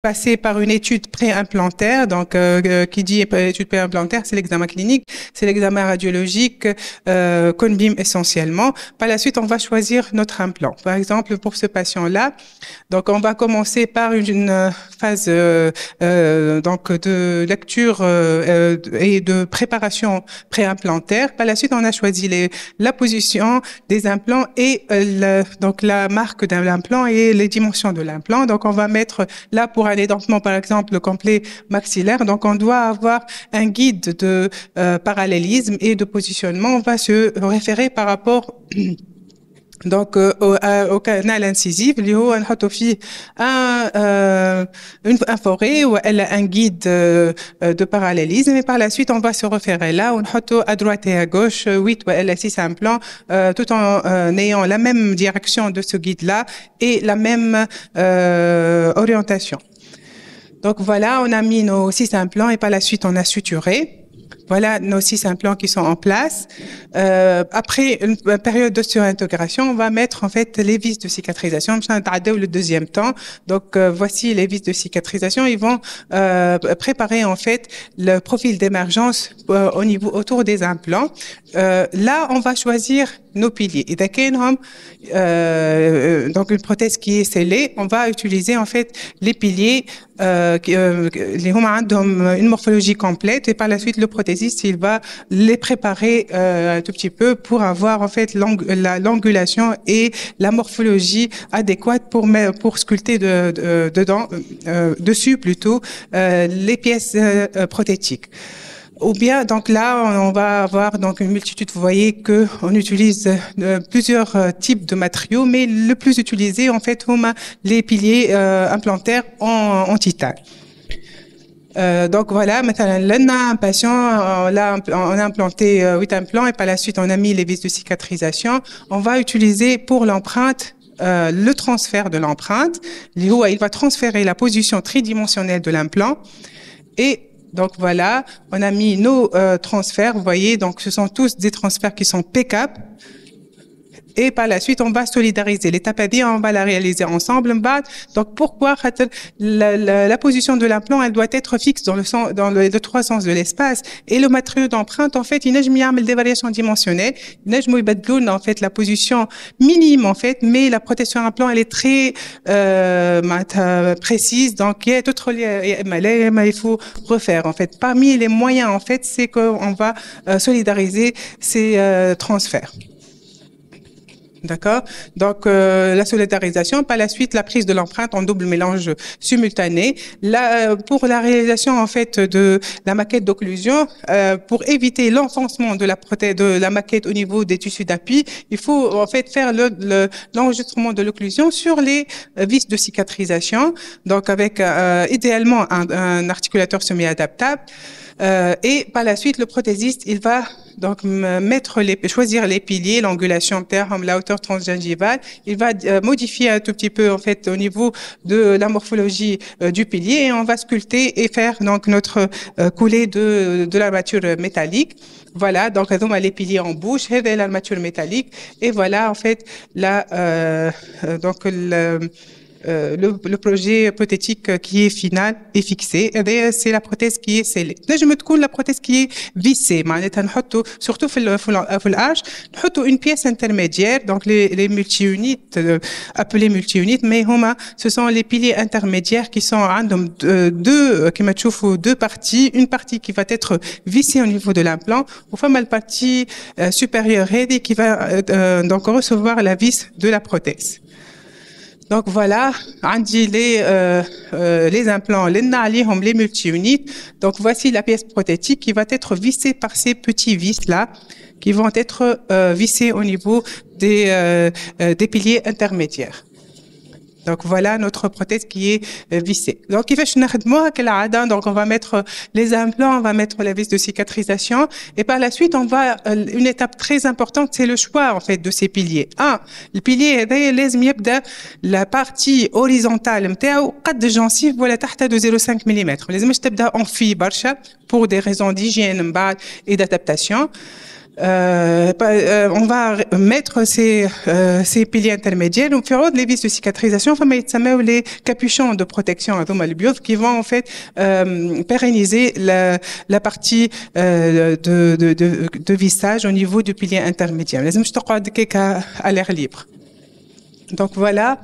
passer par une étude préimplantaire. Donc, qui dit étude préimplantaire, c'est l'examen clinique, c'est l'examen radiologique, Cone-Beam essentiellement. Par la suite, on va choisir notre implant. Par exemple, pour ce patient-là, donc on va commencer par une phase donc de lecture et de préparation préimplantaire. Par la suite, on a choisi la position des implants et donc la marque de l'implant et les dimensions de l'implant. Donc, on va mettre là pour un édentement, par exemple, le complet maxillaire. Donc, on doit avoir un guide de parallélisme et de positionnement. On va se référer par rapport donc au canal incisif اللي هو نحطوا فيه un forêt ou elle a un guide de parallélisme et par la suite on va se référer là on نحطوا à droite et à gauche 8 ou elle a 6 implants tout en ayant la même direction de ce guide là et la même orientation. Donc voilà, on a mis nos 6 implants et par la suite on a suturé. Voilà nos 6 implants qui sont en place. Après une période de surintégration, on va mettre en fait les vis de cicatrisation. Le deuxième temps. Donc voici les vis de cicatrisation. Ils vont préparer en fait le profil d'émergence au niveau autour des implants. Là, on va choisir nos piliers. Et donc une prothèse qui est scellée, on va utiliser en fait les piliers qui ont une morphologie complète et par la suite le prothésiste il va les préparer un tout petit peu pour avoir en fait l'angulation et la morphologie adéquate pour sculpter dessus plutôt les pièces prothétiques. Ou bien, donc là, on va avoir donc une multitude. Vous voyez que on utilise plusieurs types de matériaux, mais le plus utilisé, en fait, les piliers implantaires en titane. Donc voilà, maintenant, là, on a un patient, là, on a implanté 8 implants et par la suite, on a mis les vis de cicatrisation. On va utiliser pour l'empreinte le transfert de l'empreinte. Il va transférer la position tridimensionnelle de l'implant et donc voilà, on a mis nos transferts, vous voyez, donc ce sont tous des transferts qui sont P-cap. Et par la suite, on va solidariser. L'étape à dire, on va la réaliser ensemble. Donc pourquoi la position de l'implant, elle doit être fixe dans les trois sens de l'espace. Et le matériau d'empreinte, en fait, il neige des variations dimensionnelles. Il neige en fait la position minime en fait, mais la protection implant, elle est très précise. Donc il y a d'autres il faut refaire en fait. Parmi les moyens en fait, c'est qu'on va solidariser ces transferts. D'accord. Donc la solidarisation, par la suite la prise de l'empreinte en double mélange simultané. Là, pour la réalisation en fait de la maquette d'occlusion, pour éviter l'enfoncement de la maquette au niveau des tissus d'appui, il faut en fait faire l'enregistrement de l'occlusion sur les vis de cicatrisation. Donc avec idéalement un articulateur semi-adaptable. Et par la suite, le prothésiste, il va donc choisir les piliers, l'angulation terme, la hauteur transgingivale. Il va modifier un tout petit peu en fait au niveau de la morphologie du pilier et on va sculpter et faire donc notre coulée de l'armature métallique. Voilà, donc on a les piliers en bouche, et l'armature métallique et voilà en fait le projet hypothétique qui est final et fixé. Et c'est la prothèse qui est scellée. نجم تكون la prothèse qui est vissée. معناتها نحطوا surtout في الارش نحطوا une pièce intermédiaire. Donc les multi-unites appelés multi-unites, mais ce sont les piliers intermédiaires qui sont عندهم كما تشوفوا deux parties. Une partie qui va être vissée au niveau de l'implant. وفما la partie supérieure qui va donc recevoir la vis de la prothèse. Donc voilà, on dit les implants, les multi-unites. Donc voici la pièce prothétique qui va être vissée par ces petits vis là, qui vont être vissés au niveau des piliers intermédiaires. Donc voilà notre prothèse qui est vissée. Donc donc on va mettre les implants, on va mettre la vis de cicatrisation et par la suite on va une étape très importante, c'est le choix en fait de ces piliers. Le pilier لازم يبدا la partie horizontale نتاعو قد الجنسيف ولا تحت de 0.5 mm. لازمش تبدا en fi برشا pour des raisons d'hygiène et d'adaptation. on va mettre ces piliers intermédiaires ou faire les vis de cicatrisation, enfin, les capuchons de protection qui vont en fait pérenniser la partie de vissage au niveau du pilier intermédiaire. Les à l'air libre. Donc voilà,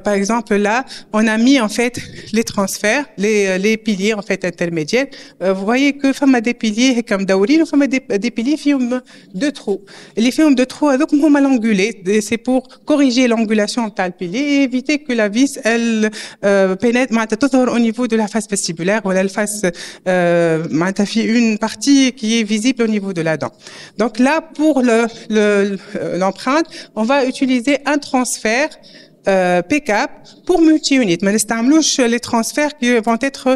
par exemple là, on a mis en fait les transferts, les piliers en fait intermédiaires. Vous voyez que femme a des piliers comme daourine, femme a des piliers films de trous. Les films de trous donc on mal angulé, c'est pour corriger l'angulation de le pilier et éviter que la vis elle pénètre au niveau de la face vestibulaire ou la face une partie qui est visible au niveau de la dent. Donc là pour l'empreinte, on va utiliser un transfert pick-up pour multi-unit. Mais les transferts qui vont être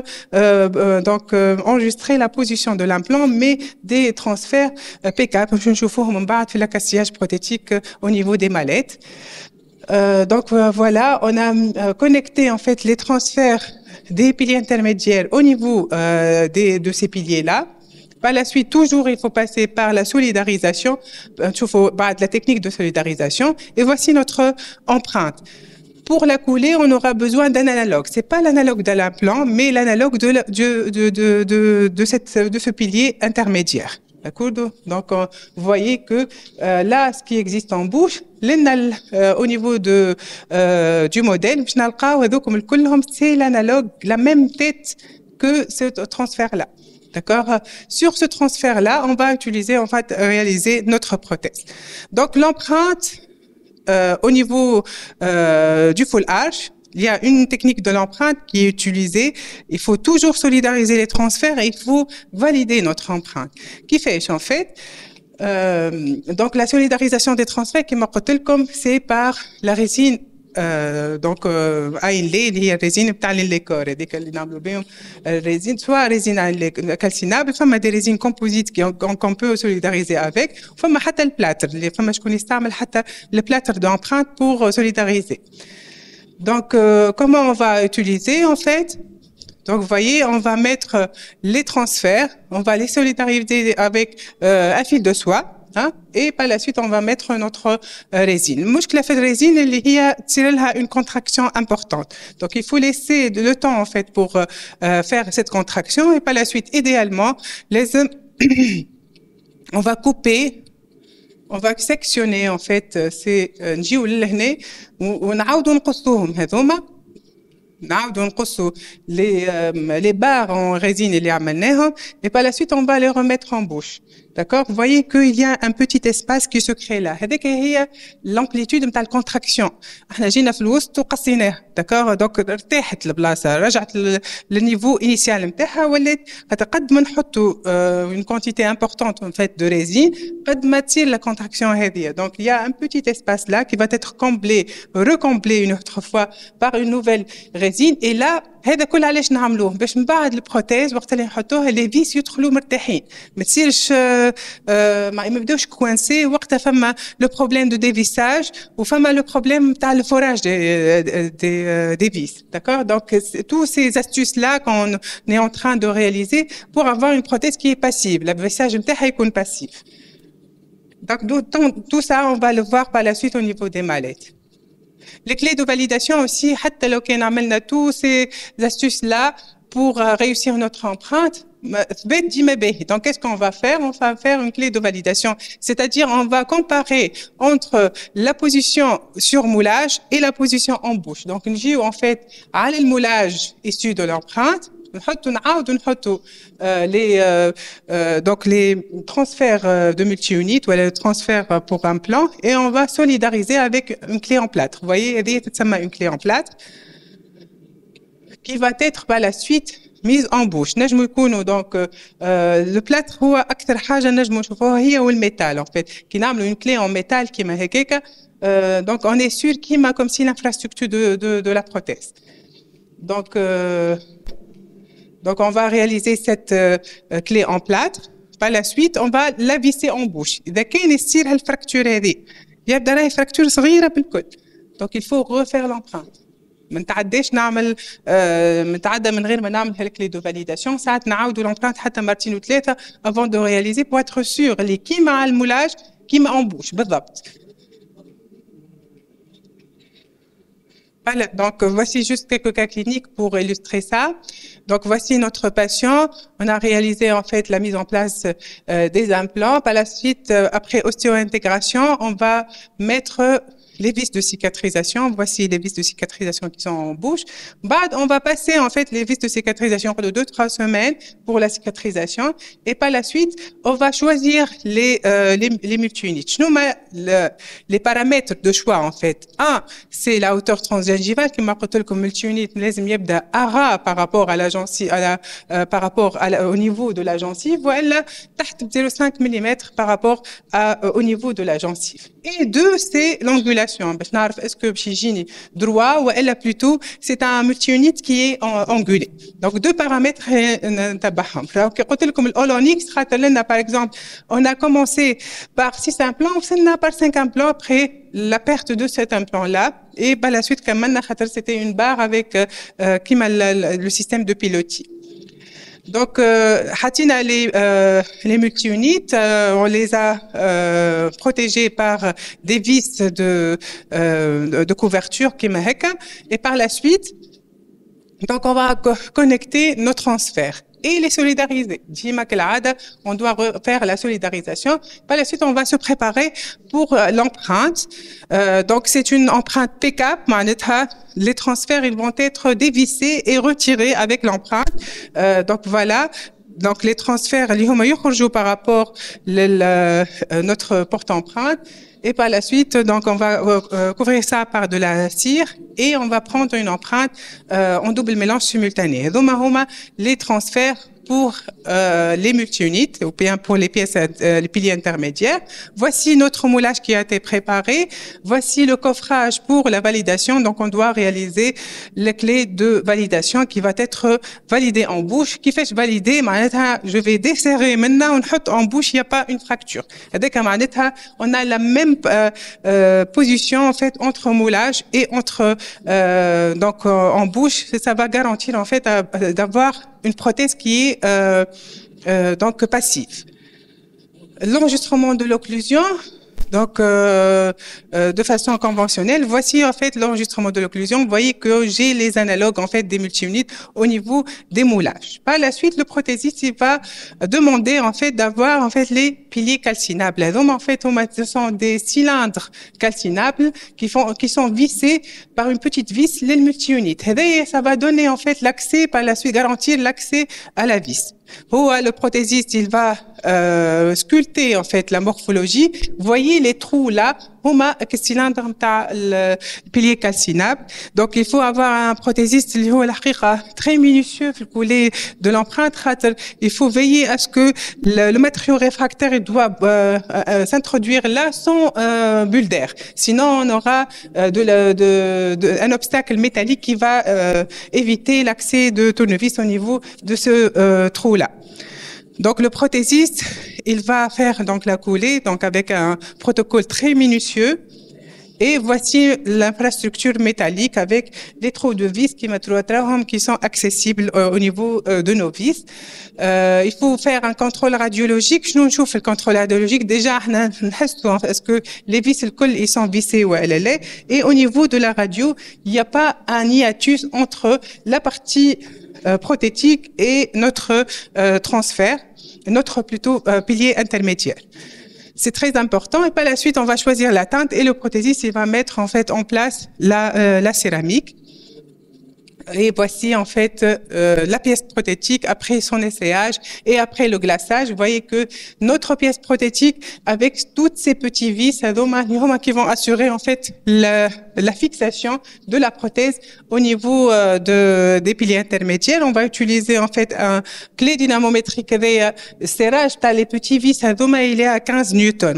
enregistrer la position de l'implant, mais des transferts pick-up. Je ne sais pas cassillage prothétique au niveau des mallettes. Voilà, on a connecté en fait les transferts des piliers intermédiaires au niveau de ces piliers-là. Par la suite, toujours, il faut passer par la solidarisation, la technique de solidarisation. Et voici notre empreinte. Pour la couler, on aura besoin d'un analogue. C'est pas l'analogue de l'implant, mais l'analogue de ce pilier intermédiaire. D'accord? Donc, vous voyez que là, ce qui existe en bouche, au niveau du modèle, c'est l'analogue, la même tête que ce transfert-là. D'accord? Sur ce transfert-là, on va utiliser, en fait, réaliser notre prothèse. Donc, l'empreinte, au niveau du full arch, il y a une technique de l'empreinte qui est utilisée. Il faut toujours solidariser les transferts et il faut valider notre empreinte. Qui fait, en fait, donc la solidarisation des transferts, qui m'a comme c'est par la résine اللي هي الريزين بتاع الليكور هذيك اللي نعملوا بهم الريزين سواء ريزين كالسينابل فما دي ريزين كومبوزيت كون بو سوليداريزي افيك فما حتى البلاتر اللي فما شكون يستعمل حتى البلاتر d'empreinte pour solidariser. Donc comment on va utiliser en fait? Donc vous voyez, on va mettre les transferts, on va les solidariser avec un fil de soie. Hein? Et par la suite, on va mettre notre résine. المشكلة في الرésine اللي هي تصير لها une contraction importante. Donc, il faut laisser le temps, en fait, pour faire cette contraction. Et par la suite, idéalement, on va couper, on va sectionner, en fait, ces نجيو لهنا ونعاودوا نقصوهم هذوما. نعاودوا نقصوا les barres en résine اللي عملناهم. Et par la suite, on va les remettre en bouche. D'accord? Vous voyez qu'il y a un petit espace qui se crée là. هذيك هي l'amplitude نتاع الكونتراكسيون. احنا جينا في الوسط وقصيناه. d'accord? Donc ارتاحت البلاصه، رجعت للنيفو initial نتاعها ولات قد ما نحطوا une quantité importante en fait de résine قد ما تصير la contraction هذه. Donc il y a un petit espace là qui va être comblé, recomblé une autre fois par une nouvelle résine et là هذا كل علاش نعملوه باش من بعد البروتيز وقت اللي نحطوها لي فيس يدخلوا مرتاحين ما تصيرش ما يبداوش كوانسي وقتها فما لو بروبليم دو ديفيساج وفما لو بروبليم تاع الفوراج des vis. D'accord? Donc tous ces astuces là qu'on est en train de réaliser pour avoir une prothèse qui est passive. Le vissage نتاعها يكون passif. Donc tout ça on va le voir par la suite au niveau des mallettes. Les clés de validation aussi, حتى لو كان عملنا tous ces astuces là pour réussir notre empreinte, donc qu'est-ce qu'on va faire? On va faire une clé de validation, c'est-à-dire on va comparer entre la position sur moulage et la position en bouche. Donc نجيو en fait على المولage issu de l'empreinte. نحطوا donc les transferts de multi-unit ou les transferts pour implant et on va solidariser avec une clé en plâtre. Vous voyez, هذه تسمى une clé en plâtre qui va être par la suite mise en bouche. نجموا يكونوا donc le plâtre هو أكثر حاجة نجموا نشوفوها هي والميتال en fait كي نعملوا une clé en métal كيما هكاكا donc on est sûr كيما comme si l'infrastructure de la prothèse. Donc, on va réaliser cette clé en plâtre. Par la suite, on va la visser en bouche. إذا كان يصير هالفراكتور هذه يبدا راهي فراكتور صغيرة بالكل. Donc, il faut refaire l'empreinte. ما نتعداش نعمل نتعدى من غير ما نعمل هالك لي دو فاليداسيون. ساعات نعاودوا لومبرانت حتى مرتين وثلاثه افون دو رياليزي بو اتر سور اللي كيما على المولاج كيما اون بوش بالضبط. Voilà, donc voici juste quelques cas cliniques pour illustrer ça. Donc voici notre patient. On a réalisé en fait la mise en place des implants. Par la suite, après ostéo-intégration, on va mettre les vis de cicatrisation. Voici les vis de cicatrisation qui sont en bouche. On va passer en fait les vis de cicatrisation de 2-3 semaines pour la cicatrisation. Et par la suite, on va choisir les multi-units. Les paramètres de choix en fait. Un, c'est la hauteur transgingivale qui m'a rappelé comme multi-unit. لازم يبدا ara par rapport à la gencive, par rapport au niveau de la gencive. Voilà, تحت 0,5 mm par rapport au niveau de la gencive. Et deux, c'est l'angulation. Est-ce que c'est droit ou elle plutôt c'est un multi-unit qui est angulé. Donc deux paramètres par exemple, on a commencé par 6 implants, on a par 5 implants après la perte de cet implant-là. Et par la suite, c'était une barre avec le système de pilotis. Donc, les multi-units, on les a protégés par des vis de couverture qui et par la suite, donc on va connecter nos transferts et les solidariser. On doit faire la solidarisation. Par la suite, on va se préparer pour l'empreinte. Donc, c'est une empreinte pick-up. Les transferts, ils vont être dévissés et retirés avec l'empreinte. Donc, voilà. Donc, les transferts, par rapport à notre porte-empreinte. Et par la suite, donc, on va couvrir ça par de la cire et on va prendre une empreinte en double mélange simultané. Donc, les transferts pour les multi-units ou bien pour les pièces, les piliers intermédiaires. Voici notre moulage qui a été préparé. Voici le coffrage pour la validation. Donc, on doit réaliser les clés de validation qui va être validée en bouche. Qui fait valider, je vais desserrer maintenant, on met en bouche, il n'y a pas une fracture. On a la même position en fait entre moulage et entre donc en bouche. Ça va garantir en fait d'avoir une prothèse qui est donc passive. L'enregistrement de l'occlusion, donc de façon conventionnelle, voici en fait l'enregistrement de l'occlusion. Vous voyez que j'ai les analogues en fait des multi-units au niveau des moulages. Par la suite, le prothésiste il va demander en fait d'avoir en fait les piliers calcinables. Donc en fait, ce sont des cylindres calcinables qui sont vissés par une petite vis les multi-units. Et ça va donner en fait l'accès, par la suite garantir l'accès à la vis. Le prothésiste, il va sculpter en fait la morphologie. Vous voyez les trous là, cylindre le pilier calcinable. Donc il faut avoir un prothésiste très minutieux pour le couler de l'empreinte. Il faut veiller à ce que le matériau réfractaire doit s'introduire là sans bulle d'air. Sinon on aura un obstacle métallique qui va éviter l'accès de tournevis au niveau de ce trou là. Donc le prothésiste, il va faire donc la coulée donc avec un protocole très minutieux. Et voici l'infrastructure métallique avec des trous de vis qui sont accessibles au niveau de nos vis. Il faut faire un contrôle radiologique. Je nous fais le contrôle radiologique. Déjà, est-ce que les vis ils sont vissés ou elle est. Et au niveau de la radio, il n'y a pas un hiatus entre la partie prothétique et notre transfert, notre plutôt pilier intermédiaire. C'est très important. Et par la suite, on va choisir la teinte et le prothésiste, il va mettre en fait en place la céramique. Et voici en fait la pièce prothétique après son essayage et après le glaçage. Vous voyez que notre pièce prothétique avec toutes ces petits vis qui vont assurer en fait la fixation de la prothèse au niveau des piliers intermédiaires. On va utiliser en fait un clé dynamométrique avec serrage. Les petits vis il est à 15 newtons.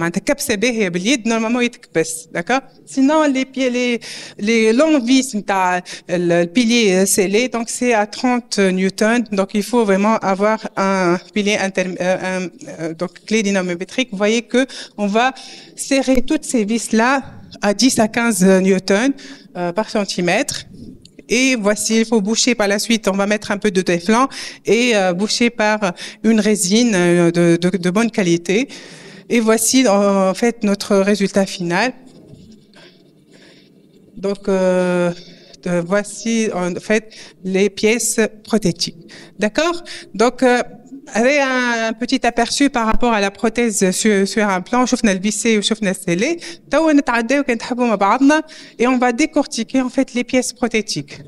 Normalement il est d'accord. Sinon les longs vis le pilier scellé, donc c'est à 30 newtons. Donc il faut vraiment avoir un pilier donc clé dynamométrique. Vous voyez que on va serrer toutes ces vis là à 10 à 15 newtons par centimètre. Et voici, il faut boucher par la suite. On va mettre un peu de téflon et boucher par une résine de bonne qualité. Et voici en fait notre résultat final. Donc, voici en fait les pièces prothétiques. D'accord? Donc, avec un petit aperçu par rapport à la prothèse sur un plan, شفنا الفيسي وشفنا السيلي. توا نتعداو كي نتحبوا مع بعضنا et on va décortiquer en fait les pièces prothétiques.